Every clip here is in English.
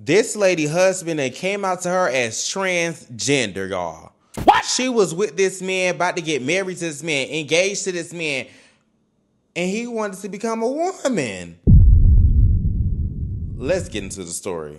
This lady husband that came out to her as transgender, y'all. What? She was with this man, about to get married to this man, engaged to this man, and he wanted to become a woman. Let's get into the story.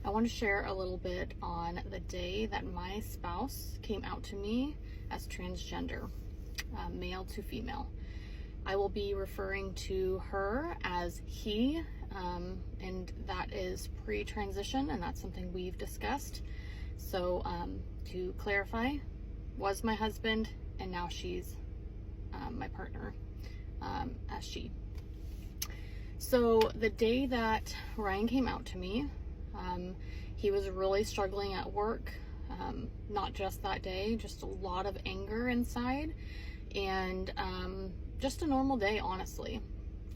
I want to share a little bit on the day that my spouse came out to me as transgender, male to female. I will be referring to her as he, and that is pre-transition, and that's something we've discussed. So to clarify, was my husband, and now she's my partner as she. So the day that Ryan came out to me, he was really struggling at work, not just that day, just a lot of anger inside, and just a normal day, honestly.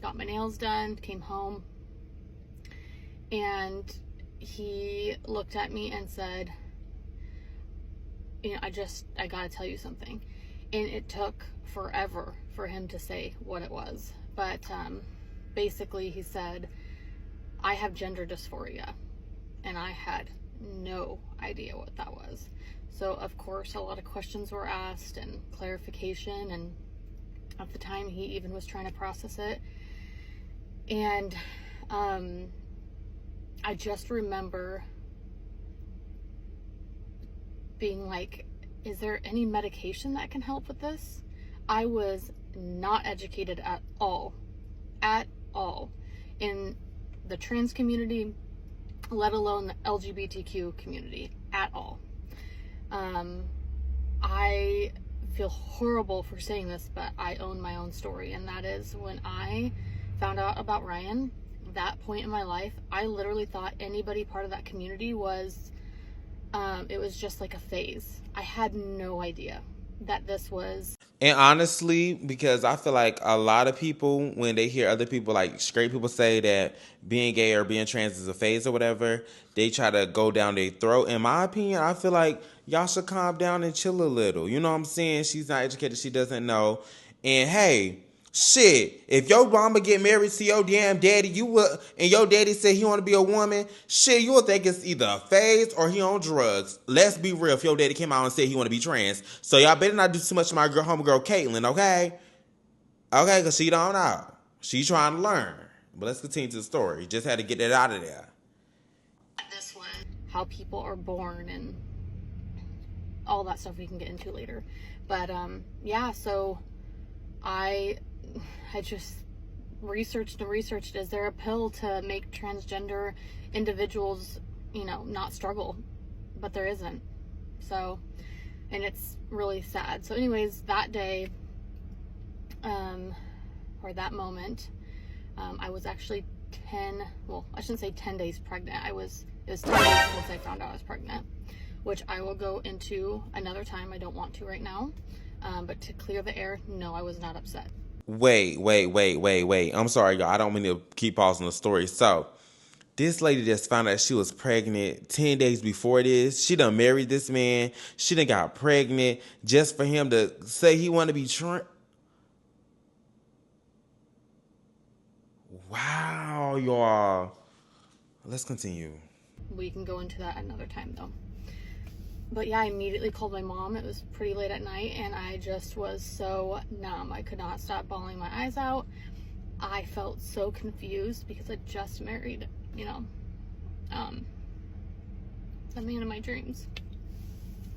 Got my nails done, came home, and he looked at me and said, you know, I gotta tell you something. And it took forever for him to say what it was, but basically he said, I have gender dysphoria. And I had no idea what that was. So of course a lot of questions were asked and clarification, and at the time he even was trying to process it. And I just remember being like, is there any medication that can help with this? I was not educated at all in the trans community, let alone the LGBTQ community at all. I feel horrible for saying this, but I own my own story, and that is when I found out about Ryan, that point in my life, I literally thought anybody part of that community was, it was just like a phase. I had no idea that this was. And honestly, because I feel like a lot of people, when they hear other people, like straight people, say that being gay or being trans is a phase or whatever, they try to go down their throat. In my opinion, I feel like y'all should calm down and chill a little. You know what I'm saying? She's not educated. She doesn't know. And hey, shit, if your mama get married to your damn daddy, you will, and your daddy say he want to be a woman, shit, you will think it's either a phase or he on drugs. Let's be real. If your daddy came out and said he want to be trans, so y'all better not do too much to my girl, homegirl Caitlin, okay? Okay, because she don't know. She's trying to learn. But let's continue to the story. Just had to get that out of there. This one, how people are born and all that stuff we can get into later. But yeah, so I just researched and researched, is there a pill to make transgender individuals, you know, not struggle? But there isn't. So, and it's really sad. So anyways, that day, or that moment, I was actually I shouldn't say 10 days pregnant. It was 10 days since I found out I was pregnant, which I will go into another time. I don't want to right now. But to clear the air, no, I was not upset. Wait. I'm sorry, y'all. I don't mean to keep pausing the story. So, this lady just found out she was pregnant 10 days before this. She done married this man. She done got pregnant just for him to say he want to be Wow, y'all. Let's continue. We can go into that another time, though. But yeah, I immediately called my mom. It was pretty late at night, and I just was so numb. I could not stop bawling my eyes out. I felt so confused because I just married, you know, the man of my dreams.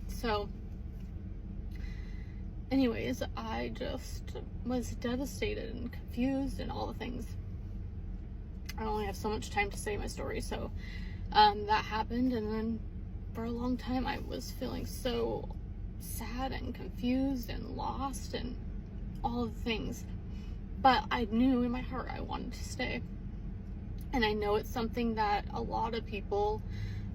So, anyways, I just was devastated and confused and all the things. I only have so much time to say my story, so that happened, and then for a long time I was feeling so sad and confused and lost and all of the things. But I knew in my heart I wanted to stay. And I know it's something that a lot of people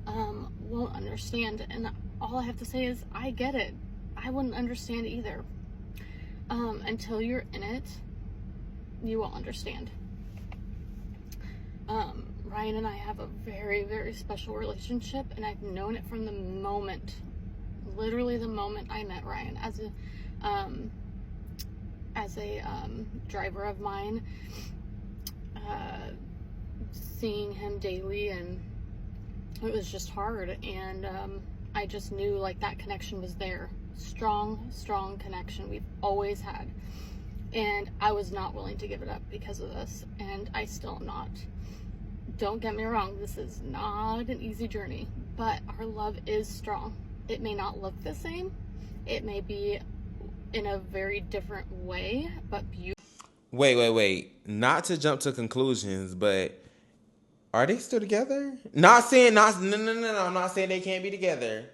won't understand. And all I have to say is I get it. I wouldn't understand either. Until you're in it, you won't understand. Ryan and I have a very, very special relationship, and I've known it from the moment, literally the moment I met Ryan as a driver of mine, seeing him daily, and it was just hard, and I just knew like that connection was there. Strong connection we've always had, and I was not willing to give it up because of this, and I still am not. Don't get me wrong, this is not an easy journey, but our love is strong. It may not look the same, it may be in a very different way, but beautiful. Wait. Not to jump to conclusions, but are they still together? Not saying no. I'm not saying they can't be together.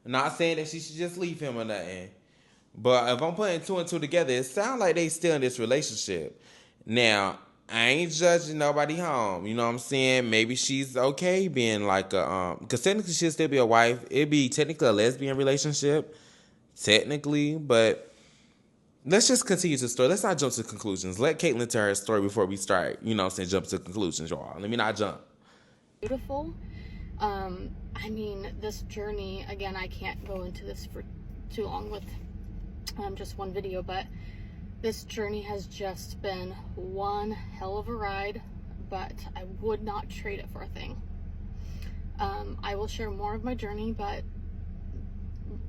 I'm not saying that she should just leave him or nothing. But if I'm putting two and two together, it sounds like they still in this relationship. Now, I ain't judging nobody home. You know what I'm saying? Maybe she's okay being like a because technically she'll still be a wife. It'd be technically a lesbian relationship, technically, but let's just continue the story. Let's not jump to conclusions. Let Caitlin tell her story before we start, you know what I'm saying, jump to conclusions, y'all. Let me not jump. I mean, this journey, again, I can't go into this for too long with just one video, but this journey has just been one hell of a ride, but I would not trade it for a thing. I will share more of my journey, but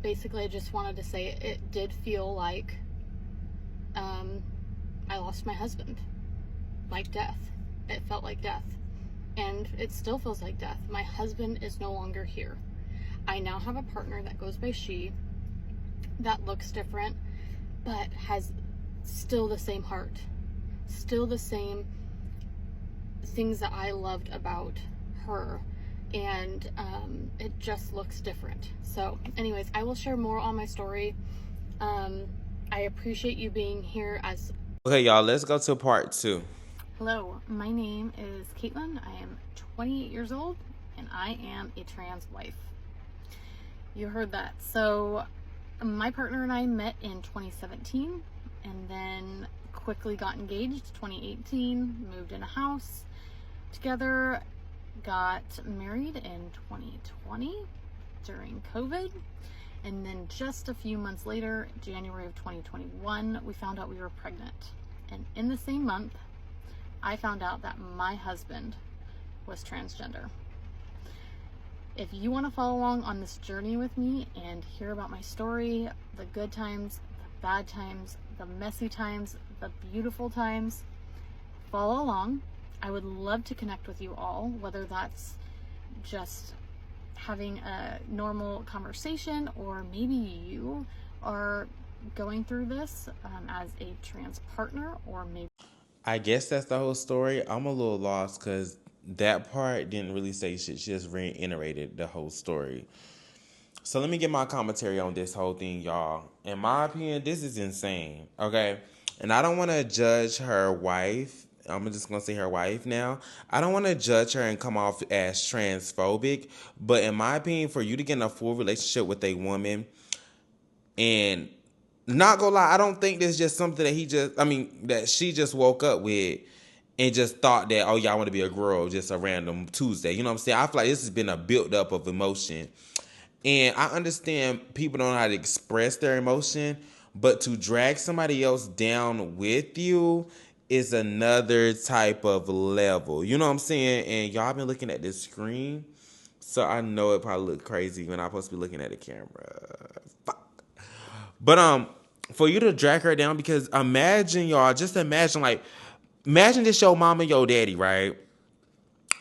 basically I just wanted to say it did feel like I lost my husband, like death. It felt like death, and it still feels like death. My husband is no longer here. I now have a partner that goes by she, that looks different, but has still the same heart, still the same things that I loved about her, and it just looks different. So anyways, I will share more on my story. I appreciate you being here. Okay, y'all, let's go to part 2. Hello, my name is Caitlin. I am 28 years old, and I am a trans wife. You heard that. So my partner and I met in 2017, and then quickly got engaged 2018, moved in a house together, got married in 2020 during COVID, and then just a few months later, January of 2021, we found out we were pregnant. And in the same month, I found out that my husband was transgender. If you want to follow along on this journey with me and hear about my story, the good times, the bad times, the messy times, the beautiful times, follow along. I would love to connect with you all, whether that's just having a normal conversation, or maybe you are going through this as a trans partner, or maybe... I guess that's the whole story. I'm a little lost because that part didn't really say shit. She just reiterated the whole story. So let me get my commentary on this whole thing, y'all. In my opinion, this is insane, okay? And I don't want to judge her wife. I'm just going to say her wife now. I don't want to judge her and come off as transphobic. But in my opinion, for you to get in a full relationship with a woman, and not gonna lie, I don't think this is just something that she just woke up with and just thought that, oh yeah, I want to be a girl just a random Tuesday. You know what I'm saying? I feel like this has been a build up of emotion. And I understand people don't know how to express their emotion, but to drag somebody else down with you is another type of level. You know what I'm saying? And y'all been looking at this screen, so I know it probably look crazy when I'm supposed to be looking at the camera. Fuck. But for you to drag her down, because imagine this your mama and your daddy, right?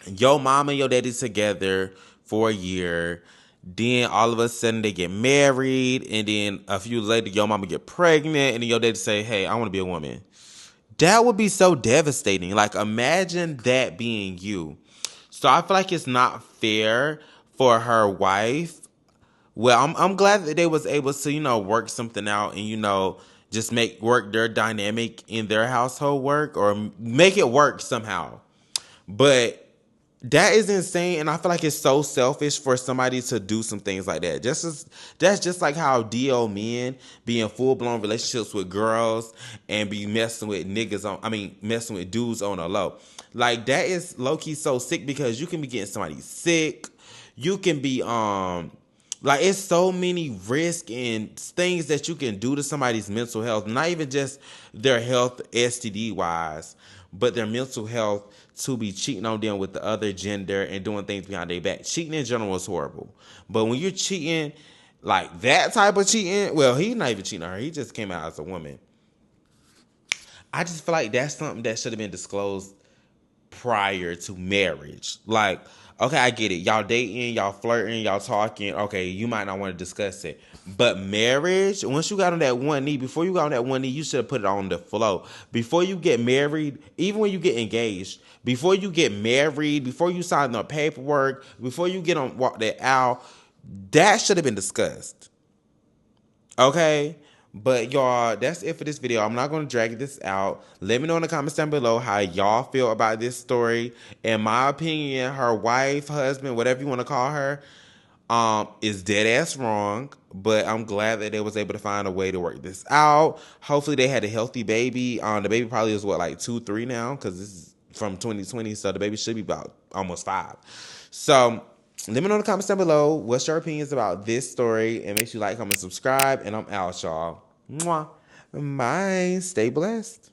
Your mama and your daddy together for a year. Then all of a sudden they get married, and then a few later your mama get pregnant, and then your daddy say, hey, I want to be a woman. That would be so devastating. Like, imagine that being you. So I feel like it's not fair for her wife. Well, I'm glad that they was able to, work something out and, just work their dynamic in their household work, or make it work somehow. But That is insane, and I feel like it's so selfish for somebody to do some things like that. That's just like how DL men be in full blown relationships with girls and be messing with niggas on. I mean, messing with dudes on a low. Like that is low key so sick because you can be getting somebody sick. You can be like it's so many risks and things that you can do to somebody's mental health. Not even just their health STD wise, but their mental health to be cheating on them with the other gender and doing things behind their back. Cheating in general is horrible. But when you're cheating, like that type of cheating, well, he's not even cheating on her. He just came out as a woman. I just feel like that's something that should have been disclosed prior to marriage. Like, okay, I get it. Y'all dating, y'all flirting, y'all talking. Okay, you might not want to discuss it. But marriage, once you got on that one knee, before you got on that one knee, you should have put it on the flow. Before you get married, even when you get engaged, before you get married, before you sign the paperwork, before you get on walk that aisle, that should have been discussed. Okay? But y'all, that's it for this video. I'm not going to drag this out. Let me know in the comments down below how y'all feel about this story. In my opinion, her wife, husband, whatever you want to call her, is dead ass wrong. But I'm glad that they was able to find a way to work this out. Hopefully they had a healthy baby. The baby probably is what, like 2, 3 now? Because this is from 2020, so the baby should be about almost 5. So let me know in the comments down below what's your opinions about this story, and make sure you like, comment, subscribe, and I'm out, y'all. Mwah. Bye. Stay blessed.